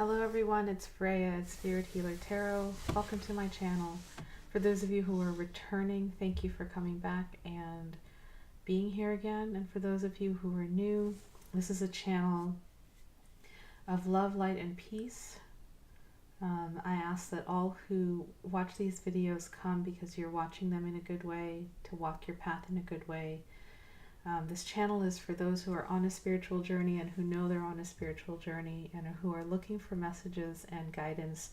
Hello everyone, it's Freya at Spirit Healer Tarot. Welcome to my channel. For those of you who are returning, thank you for coming back and being here again. And for those of you who are new, this is a channel of love, light, and peace. I ask that all who watch these videos come because you're watching them in a good way, to walk your path in a good way. This channel is for those who are on a spiritual journey and who know they're on a spiritual journey and who are looking for messages and guidance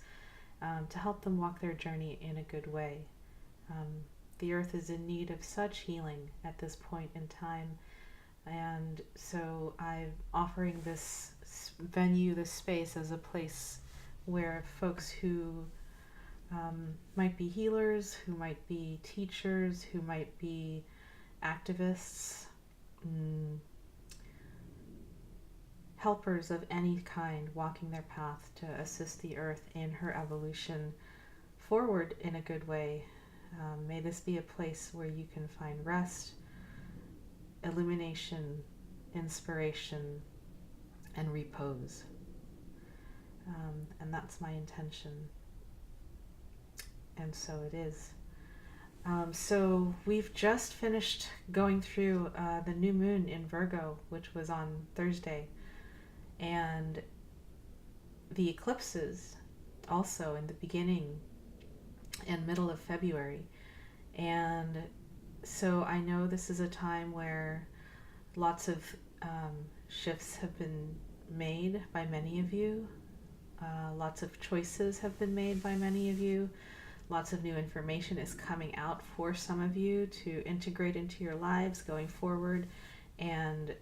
to help them walk their journey in a good way. The earth is in need of such healing at this point in time, and so I'm offering this venue, this space, as a place where folks who might be healers, who might be teachers, who might be activists, helpers of any kind, walking their path to assist the earth in her evolution forward in a good way. May this be a place where you can find rest, illumination, inspiration, and repose. And that's my intention. And so it is. So we've just finished going through the new moon in Virgo, which was on Thursday, and the eclipses also in the beginning and middle of February. And so I know this is a time where lots of shifts have been made by many of you. Lots of choices have been made by many of you. Lots of new information is coming out for some of you to integrate into your lives going forward. And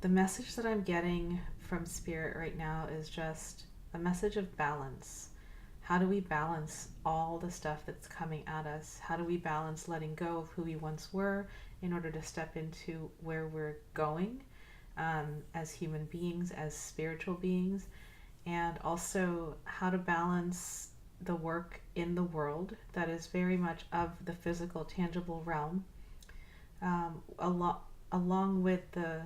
the message that I'm getting from Spirit right now is just a message of balance. How do we balance all the stuff that's coming at us? How do we balance letting go of who we once were in order to step into where we're going as human beings, as spiritual beings? And also how to balance the work in the world that is very much of the physical, tangible realm, along with the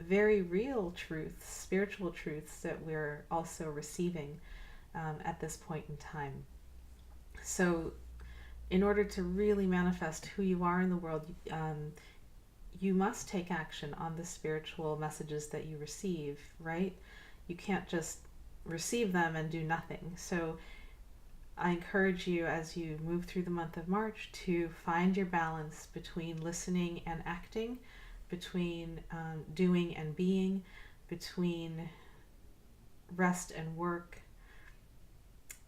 very real truths, spiritual truths that we're also receiving at this point in time. So in order to really manifest who you are in the world, you must take action on the spiritual messages that you receive, right? You can't just receive them and do nothing. So I encourage you, as you move through the month of March, to find your balance between listening and acting, between doing and being, between rest and work,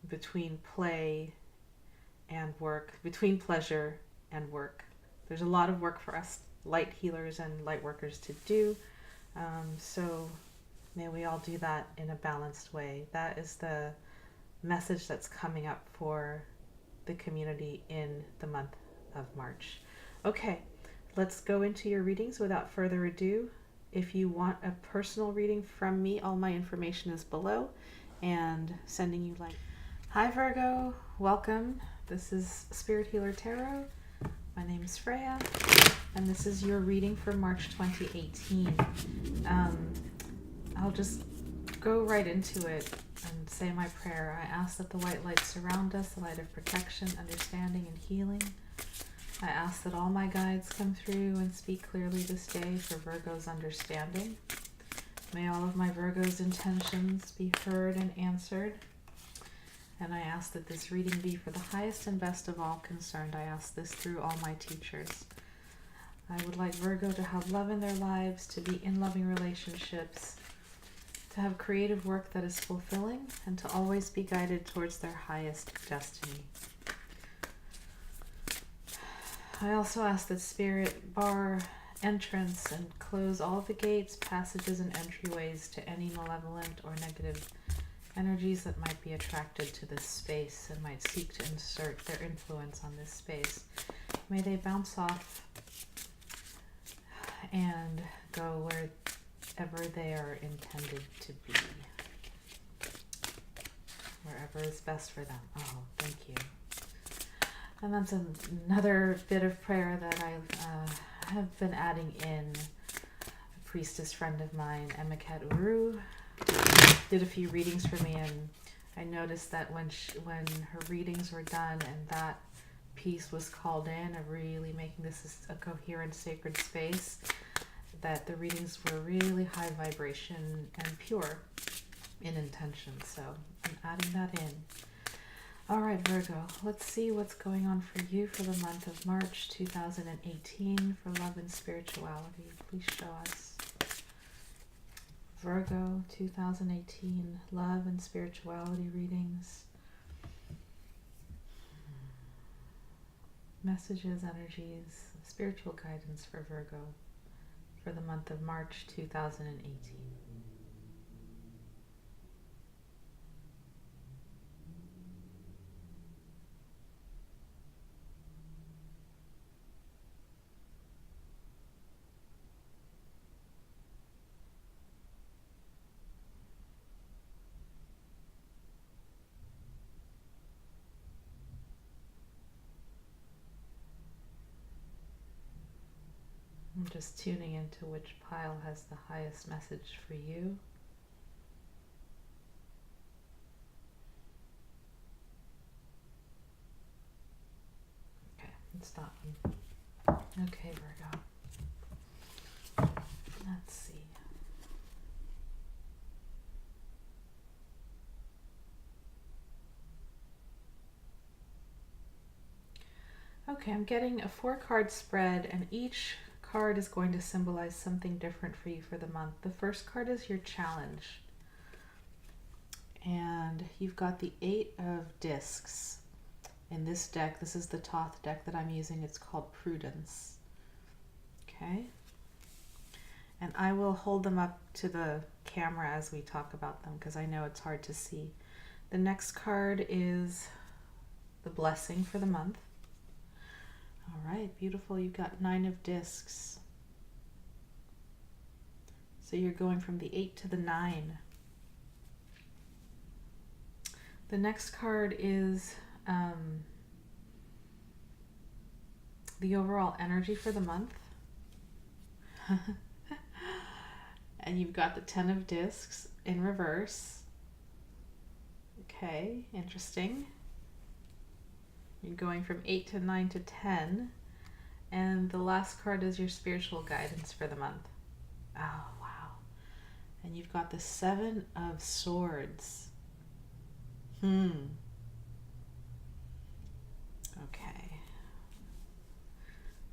between play and work, between pleasure and work. There's a lot of work for us light healers and light workers to do, so may we all do that in a balanced way. That is the message that's coming up for the community in the month of March. Okay, let's go into your readings without further ado. If you want a personal reading from me, all my information is below, and sending you light. Hi Virgo, welcome. This is Spirit Healer Tarot. My name is Freya, and this is your reading for March 2018. I'll just go right into it and say my prayer. I ask that the white light surround us, the light of protection, understanding, and healing. I ask that all my guides come through and speak clearly this day for Virgo's understanding. May all of my Virgo's intentions be heard and answered. And I ask that this reading be for the highest and best of all concerned. I ask this through all my teachers. I would like Virgo to have love in their lives, to be in loving relationships, to have creative work that is fulfilling, and to always be guided towards their highest destiny. I also ask that Spirit bar entrance and close all the gates, passages, and entryways to any malevolent or negative energies that might be attracted to this space and might seek to insert their influence on this space. May they bounce off and go wherever they are intended to be. Wherever is best for them. Oh, thank you. And that's another bit of prayer that I have been adding in. priestess friend of mine, Emiket Uru, did a few readings for me, and I noticed that when her readings were done and that piece was called in of really making this a coherent sacred space, that the readings were really high vibration and pure in intention. So I'm adding that in. All right, Virgo, let's see what's going on for you for the month of March 2018 for love and spirituality. Please show us. Virgo 2018 love and spirituality readings. Messages, energies, spiritual guidance for Virgo for the month of March 2018. I'm just tuning into which pile has the highest message for you. Okay, it's that one. Okay, Virgo. Let's see. Okay, I'm getting a 4-card spread, and each card is going to symbolize something different for you for the month. The first card is your challenge, and you've got the 8 of discs in this deck. This is the Thoth deck that I'm using. It's called Prudence. Okay, and I will hold them up to the camera as we talk about them because I know it's hard to see. The next card is the blessing for the month. All right, beautiful. You've got 9 of discs. So you're going from the 8 to the 9. The next card is the overall energy for the month. And you've got the 10 of discs in reverse. Okay, interesting. You're going from 8 to 9 to 10. And the last card is your spiritual guidance for the month. Oh, wow. And you've got the 7 of swords. Okay.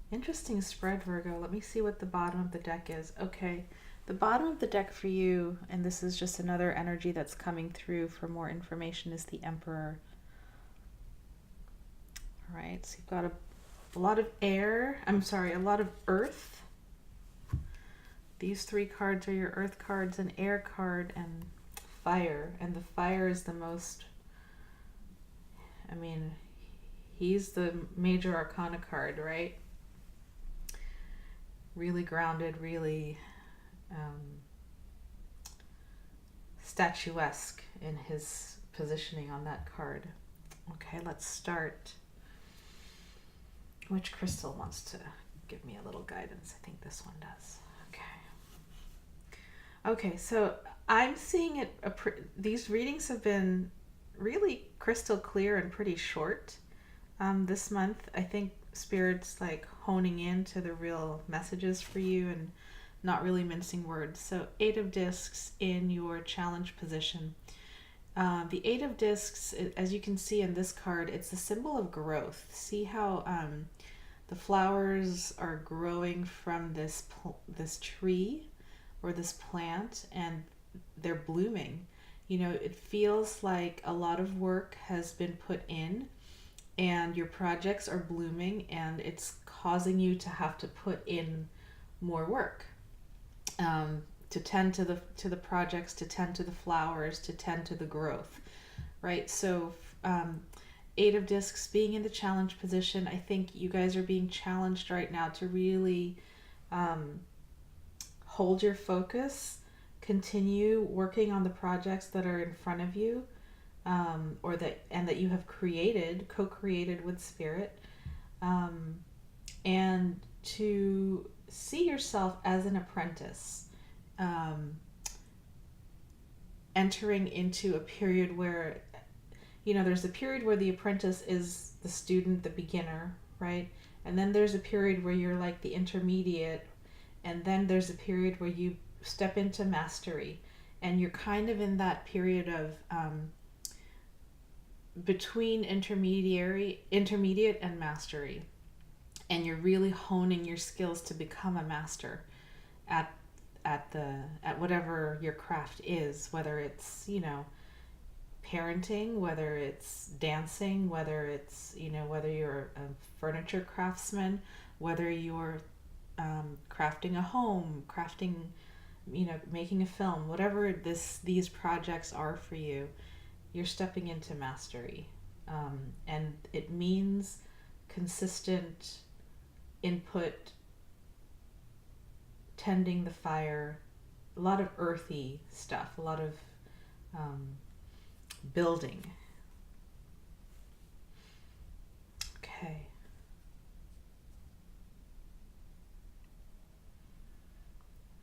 Interesting spread, Virgo. Let me see what the bottom of the deck is. Okay. The bottom of the deck for you, and this is just another energy that's coming through for more information, is the Emperor. All right, so you've got a lot of air, a lot of earth. These 3 cards are your earth cards, an air card, and fire. And the fire is the most, I mean, he's the major arcana card, right? Really grounded, really statuesque in his positioning on that card. Okay, let's start. Which crystal wants to give me a little guidance? I think this one does. Okay, so I'm seeing it. These readings have been really crystal clear and pretty short this month. I think Spirit's like honing into the real messages for you and not really mincing words. So 8 of discs in your challenge position. The 8 of discs, as you can see in this card, it's a symbol of growth. See how the flowers are growing from this tree or this plant, and they're blooming. You know, it feels like a lot of work has been put in, and your projects are blooming, and it's causing you to have to put in more work. To tend to the projects, to tend to the flowers, to tend to the growth, right? So 8 of discs being in the challenge position, I think you guys are being challenged right now to really hold your focus, continue working on the projects that are in front of you, that you have co-created with Spirit, and to see yourself as an apprentice. entering into a period where, there's a period where the apprentice is the student, the beginner, right? And then there's a period where you're like the intermediate, and then there's a period where you step into mastery, and you're kind of in that period of between intermediate and mastery, and you're really honing your skills to become a master at whatever your craft is, whether it's parenting, whether it's dancing, whether it's whether you're a furniture craftsman, whether you're crafting a home, crafting, making a film, whatever these projects are for you, you're stepping into mastery. And it means consistent input, tending the fire, a lot of earthy stuff, a lot of building. Okay.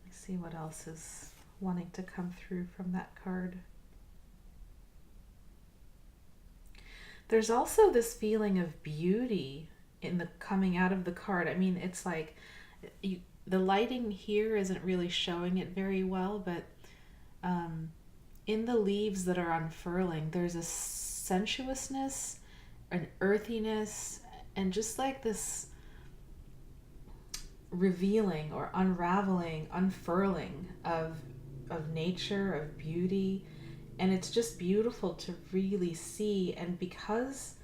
Let's see what else is wanting to come through from that card. There's also this feeling of beauty in the coming out of the card. I mean, it's like the lighting here isn't really showing it very well, but in the leaves that are unfurling, there's a sensuousness, an earthiness, and just like this revealing or unraveling, unfurling of nature, of beauty. And it's just beautiful to really see. And because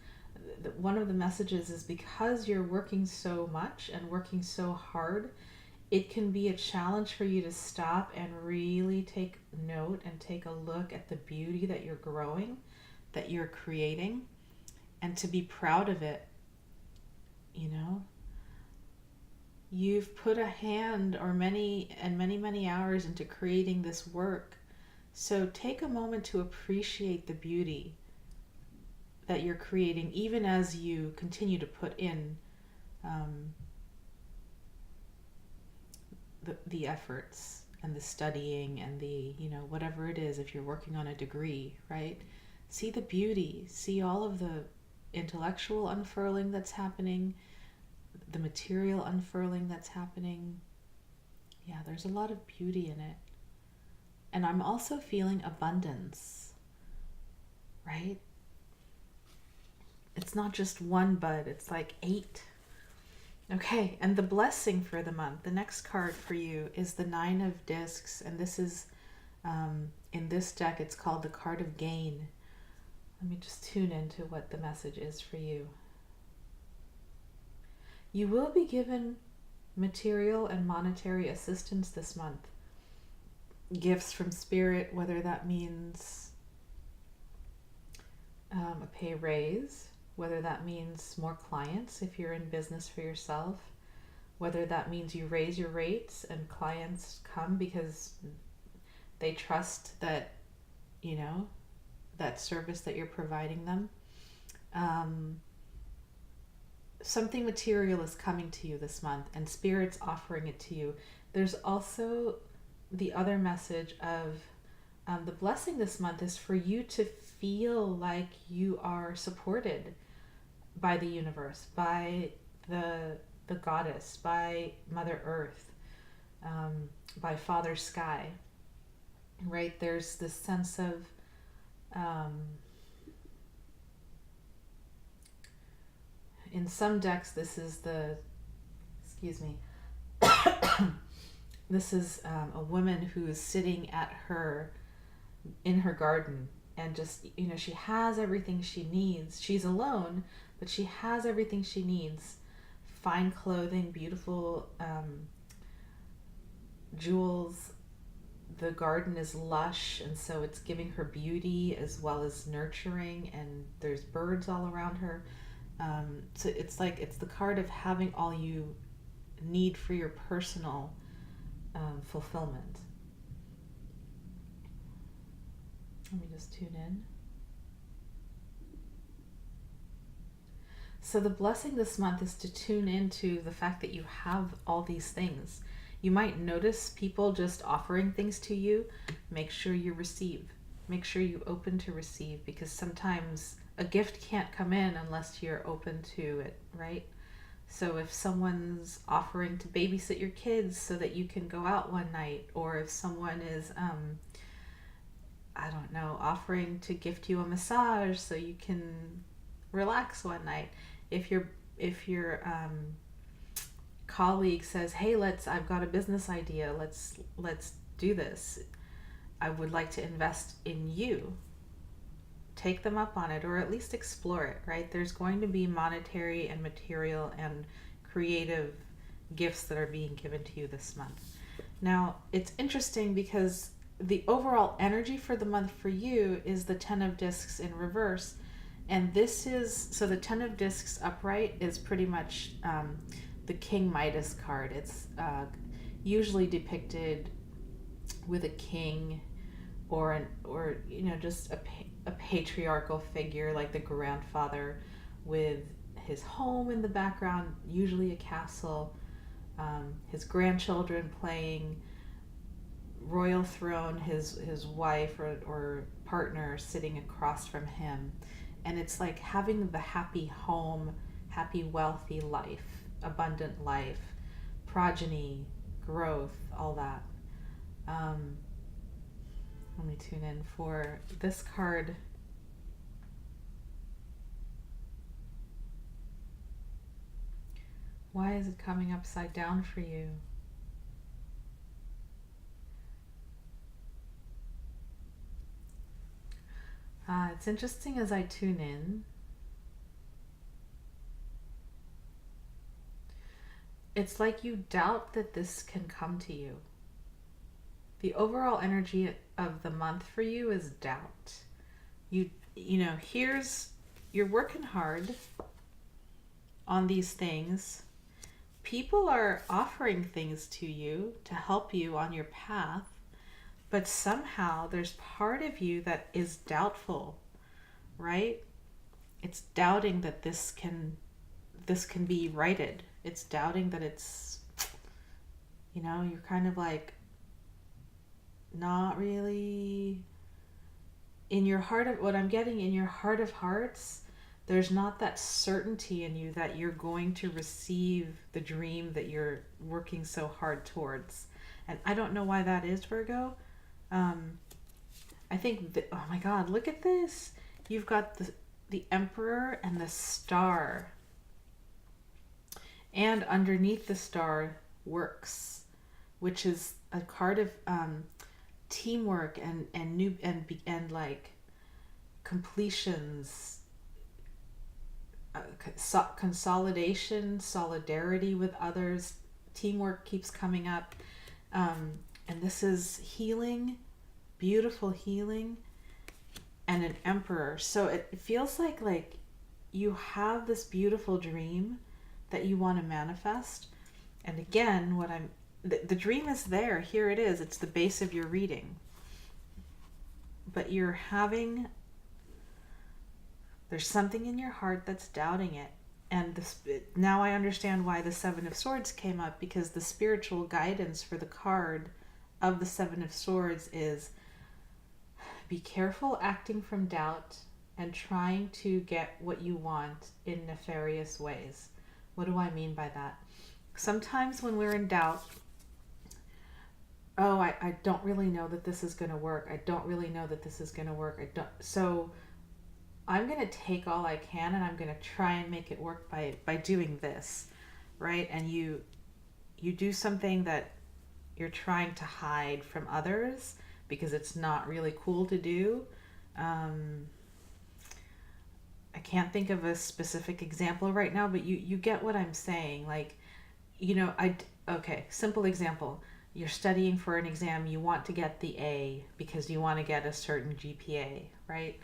one of the messages is because you're working so much and working so hard, it can be a challenge for you to stop and really take note and take a look at the beauty that you're growing, that you're creating, and to be proud of it. You've put a hand or many hours into creating this work. So take a moment to appreciate the beauty that you're creating, even as you continue to put in the efforts and the studying and the, whatever it is, if you're working on a degree, right? See the beauty, see all of the intellectual unfurling that's happening, the material unfurling that's happening. Yeah, there's a lot of beauty in it. And I'm also feeling abundance, right? It's not just one bud, it's like 8. Okay, and the blessing for the month, the next card for you is the 9 of Discs, and this is, in this deck, it's called the card of gain. Let me just tune into what the message is for you. You will be given material and monetary assistance this month. Gifts from spirit, whether that means a pay raise, whether that means more clients if you're in business for yourself, whether that means you raise your rates and clients come because they trust that, that service that you're providing them. Something material is coming to you this month and spirit's offering it to you. There's also the other message of the blessing this month is for you to feel like you are supported by the universe, by the goddess, by Mother Earth, by Father Sky, right? There's this sense of in some decks, this is this is a woman who is sitting in her garden, and just, she has everything she needs. She's alone, but she has everything she needs. Fine clothing, beautiful jewels. The garden is lush, and so it's giving her beauty as well as nurturing, and there's birds all around her. So it's the card of having all you need for your personal fulfillment. Let me just tune in. So the blessing this month is to tune into the fact that you have all these things. You might notice people just offering things to you. Make sure you receive. Make sure you open to receive, because sometimes a gift can't come in unless you're open to it, right? So if someone's offering to babysit your kids so that you can go out one night, or if someone is, I don't know, offering to gift you a massage so you can relax one night. If your colleague says, "Hey, I've got a business idea. Let's do this. I would like to invest in you." Take them up on it, or at least explore it, right? There's going to be monetary and material and creative gifts that are being given to you this month. Now, it's interesting because the overall energy for the month for you is the 10 of Discs in reverse. And this is, so the 10 of Discs upright is pretty much the King Midas card. It's usually depicted with a king or just a patriarchal figure, like the grandfather with his home in the background, usually a castle, his grandchildren playing royal throne, his wife or partner sitting across from him. And it's like having the happy home, happy, wealthy life, abundant life, progeny, growth, all that. Let me tune in for this card. Why is it coming upside down for you? It's interesting as I tune in. It's like you doubt that this can come to you. The overall energy of the month for you is doubt. You're working hard on these things. People are offering things to you to help you on your path, but somehow there's part of you that is doubtful, right? It's doubting that this can be righted. It's doubting that it's, you're kind of like not really in your heart of what I'm getting in your heart of hearts. There's not that certainty in you that you're going to receive the dream that you're working so hard towards. And I don't know why that is, Virgo. I think that, oh my God, look at this. You've got the Emperor and the Star. And underneath the Star, Works, which is a card of teamwork and like completions, consolidation, solidarity with others. Teamwork keeps coming up, and this is healing, beautiful healing, and an Emperor. So it feels like you have this beautiful dream that you want to manifest. And again, the dream is there. Here it is. It's the base of your reading. But there's something in your heart that's doubting it. And now I understand why the Seven of Swords came up, because the spiritual guidance for the card of the Seven of Swords is be careful acting from doubt and trying to get what you want in nefarious ways. What do I mean by that? Sometimes when we're in doubt, I don't really know that this is going to work. I don't really know that this is going to work. So I'm going to take all I can and I'm going to try and make it work by doing this, right? And you do something that you're trying to hide from others because it's not really cool to do. I can't think of a specific example right now, but you get what I'm saying. Like, simple example. You're studying for an exam, you want to get the A because you want to get a certain GPA, right?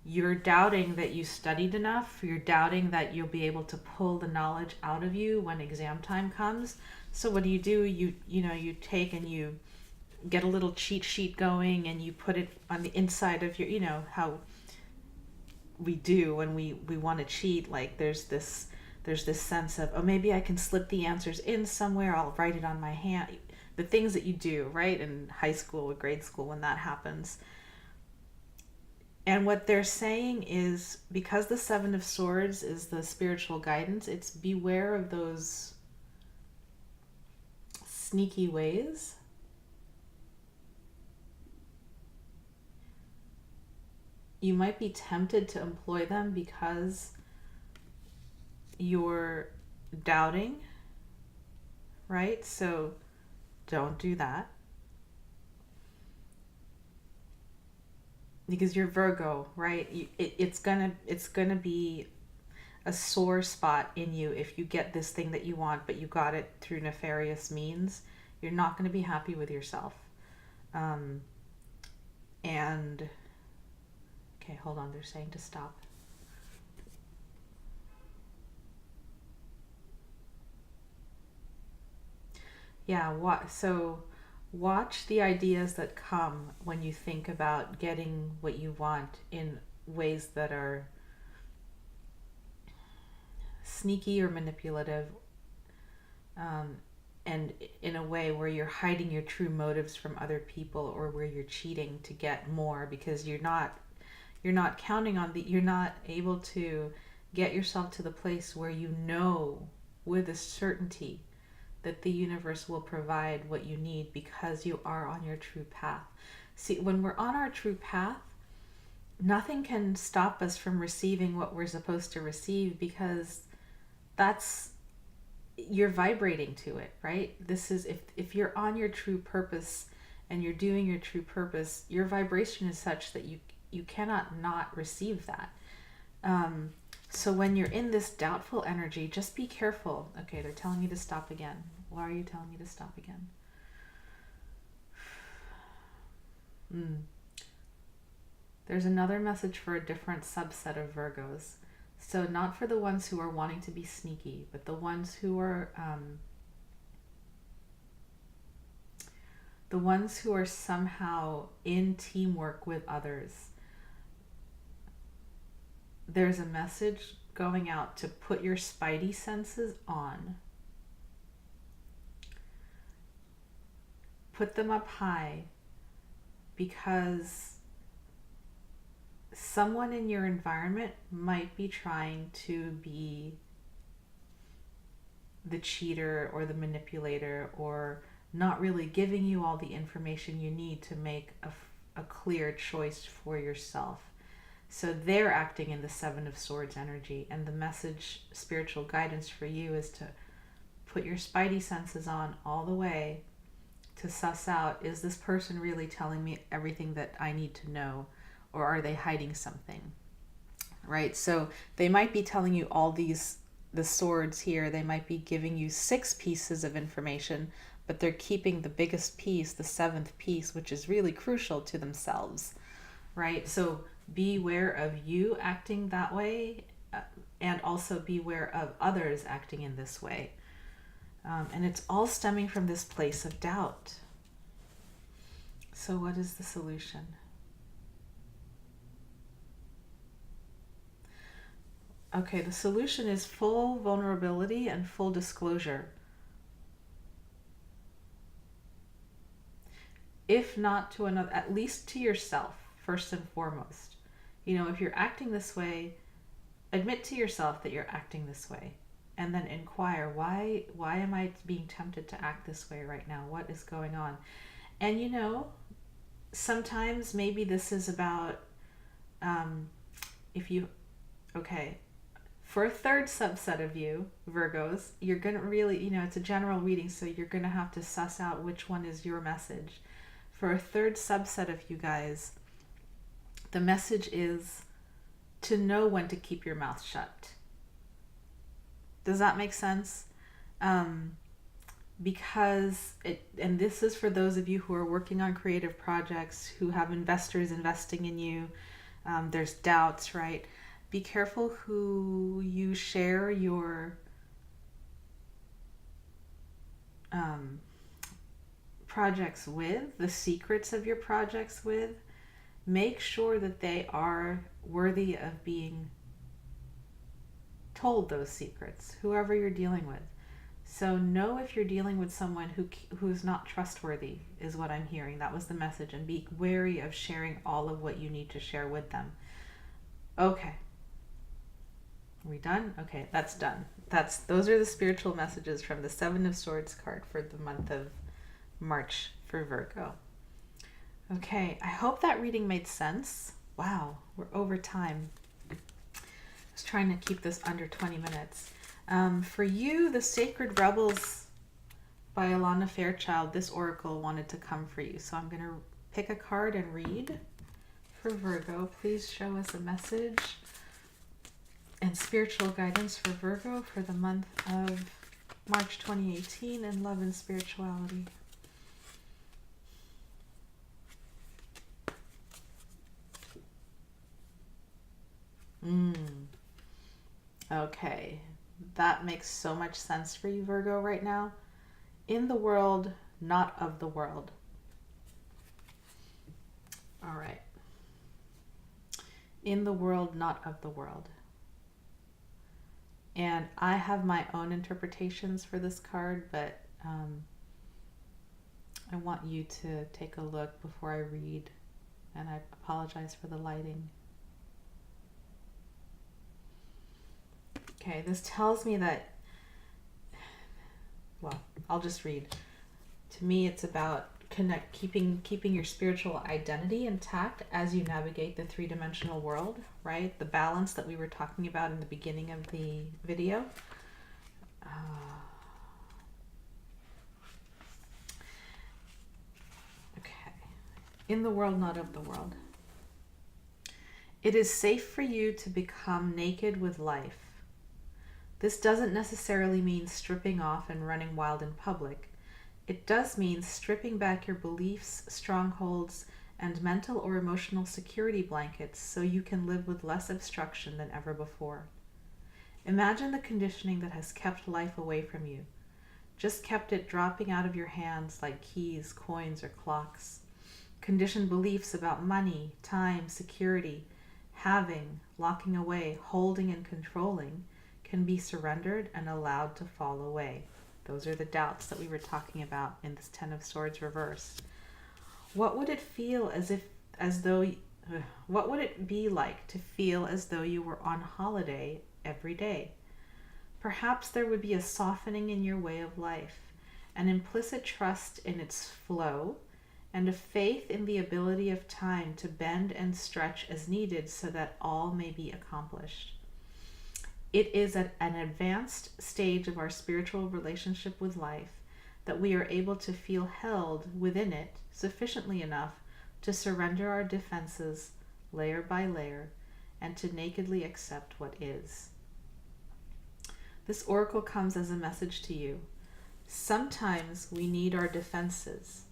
You're doubting that you studied enough. You're doubting that you'll be able to pull the knowledge out of you when exam time comes. So what do? You take and you get a little cheat sheet going and you put it on the inside of your, how we do when we want to cheat. Like there's this there's this sense of, oh, maybe I can slip the answers in somewhere, I'll write it on my hand. The things that you do, right, in high school or grade school when that happens. And what they're saying is, because the Seven of Swords is the spiritual guidance, it's beware of those sneaky ways. You might be tempted to employ them because you're doubting, right? So don't do that. Because you're Virgo, right? It's gonna be a sore spot in you if you get this thing that you want, but you got it through nefarious means. You're not going to be happy with yourself. And okay, hold on. They're saying to stop. Yeah. So watch the ideas that come when you think about getting what you want in ways that are sneaky or manipulative, and in a way where you're hiding your true motives from other people, or where you're cheating to get more because you're not counting on you're not able to get yourself to the place where you know with a certainty that the universe will provide what you need because you are on your true path. See, when we're on our true path, nothing can stop us from receiving what we're supposed to receive, because you're vibrating to it, right? This is, if you're on your true purpose and you're doing your true purpose, your vibration is such that you cannot not receive that. So when you're in this doubtful energy, just be careful. Okay, they're telling me to stop again. Why are you telling me to stop again? There's another message for a different subset of Virgos. So not for the ones who are wanting to be sneaky, but the ones who are somehow in teamwork with others. There's a message going out to put your spidey senses on. Put them up high, because someone in your environment might be trying to be the cheater or the manipulator, or not really giving you all the information you need to make a clear choice for yourself. So they're acting in the Seven of Swords energy, and the message, spiritual guidance for you, is to put your spidey senses on all the way to suss out, is this person really telling me everything that I need to know, or are they hiding something, right? So they might be telling you all the swords here, they might be giving you 6 pieces of information, but they're keeping the biggest piece, the 7th piece, which is really crucial, to themselves, right? So beware of you acting that way, and also beware of others acting in this way. And it's all stemming from this place of doubt. So what is the solution? Okay, the solution is full vulnerability and full disclosure. If not to another, at least to yourself, first and foremost. You know, if you're acting this way, admit to yourself that you're acting this way. And then inquire, why am I being tempted to act this way right now? What is going on? And you know, sometimes maybe this is about, for a third subset of you, Virgos, you're going to really, it's a general reading, so you're going to have to suss out which one is your message. For a third subset of you guys, the message is to know when to keep your mouth shut. Does that make sense? Because and this is for those of you who are working on creative projects, who have investors investing in you. There's doubts, right? Be careful who you share your projects with, the secrets of your projects with. Make sure that they are worthy of being told those secrets, whoever you're dealing with. So know if you're dealing with someone who's not trustworthy, is what I'm hearing. That was the message. And be wary of sharing all of what you need to share with them. Okay. Are we done? Okay, that's done. Those are the spiritual messages from the Seven of Swords card for the month of March for Virgo. Okay, I hope that reading made sense. Wow, we're over time. I was trying to keep this under 20 minutes. For you, the Sacred Rebels by Alana Fairchild, this oracle wanted to come for you. So I'm going to pick a card and read for Virgo. Please show us a message and spiritual guidance for Virgo for the month of March 2018 in love and spirituality. Okay, that makes so much sense for you, Virgo, right now. In the world, not of the world. All right. In the world, not of the world. And I have my own interpretations for this card, but I want you to take a look before I read, and I apologize for the lighting. Okay, this tells me that, well, I'll just read. To me, it's about keeping your spiritual identity intact as you navigate the three-dimensional world, right? The balance that we were talking about in the beginning of the video. Okay. In the world, not of the world. It is safe for you to become naked with life. This doesn't necessarily mean stripping off and running wild in public. It does mean stripping back your beliefs, strongholds, and mental or emotional security blankets so you can live with less obstruction than ever before. Imagine the conditioning that has kept life away from you, just kept it dropping out of your hands like keys, coins, or clocks. Conditioned beliefs about money, time, security, having, locking away, holding, and controlling can be surrendered and allowed to fall away. Those are the doubts that we were talking about in this Ten of Swords reverse. What would it feel what would it be like to feel as though you were on holiday every day? Perhaps there would be a softening in your way of life, an implicit trust in its flow, and a faith in the ability of time to bend and stretch as needed so that all may be accomplished. It is at an advanced stage of our spiritual relationship with life that we are able to feel held within it sufficiently enough to surrender our defenses layer by layer and to nakedly accept what is. This oracle comes as a message to you. Sometimes we need our defenses.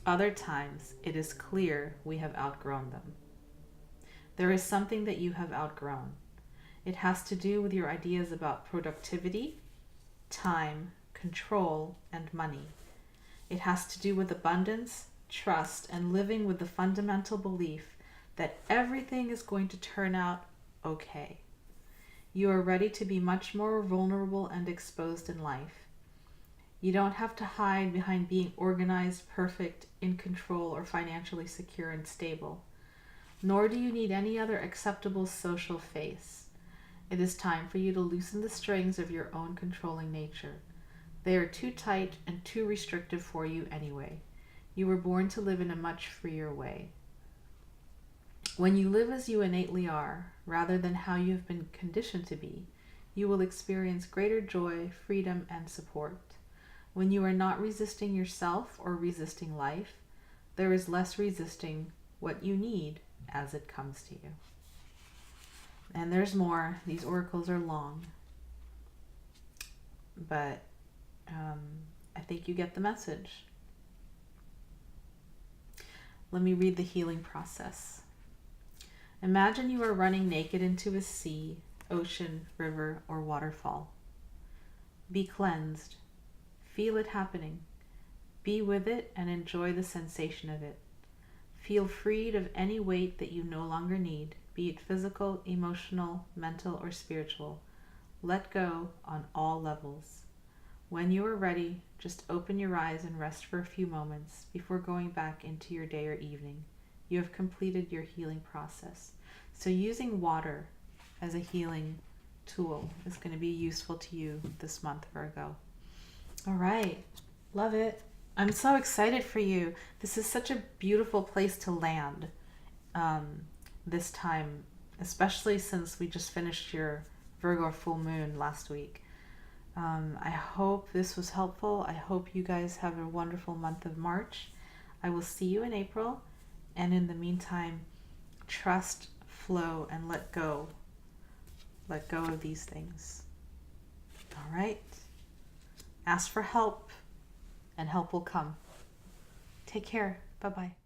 Other times it is clear we have outgrown them. There is something that you have outgrown. It has to do with your ideas about productivity, time, control, and money. It has to do with abundance, trust, and living with the fundamental belief that everything is going to turn out okay. You are ready to be much more vulnerable and exposed in life. You don't have to hide behind being organized, perfect, in control, or financially secure and stable. Nor do you need any other acceptable social face. It is time for you to loosen the strings of your own controlling nature. They are too tight and too restrictive for you anyway. You were born to live in a much freer way. When you live as you innately are, rather than how you have been conditioned to be, you will experience greater joy, freedom, and support. When you are not resisting yourself or resisting life, there is less resisting what you need as it comes to you. And there's more. These oracles are long. But I think you get the message. Let me read the healing process. Imagine you are running naked into a sea, ocean, river, or waterfall. Be cleansed. Feel it happening. Be with it and enjoy the sensation of it. Feel freed of any weight that you no longer need, be it physical, emotional, mental, or spiritual. let go on all levels. When you are ready, just open your eyes and rest for a few moments before going back into your day or evening. You have completed your healing process. So using water as a healing tool is going to be useful to you this month, Virgo. All right. Love it. I'm so excited for you. This is such a beautiful place to land this time, especially since we just finished your Virgo full moon last week. I hope this was helpful. I hope you guys have a wonderful month of March. I will see you in April. And in the meantime, trust, flow, and let go. Let go of these things. All right? Ask for help, and help will come. Take care. Bye-bye.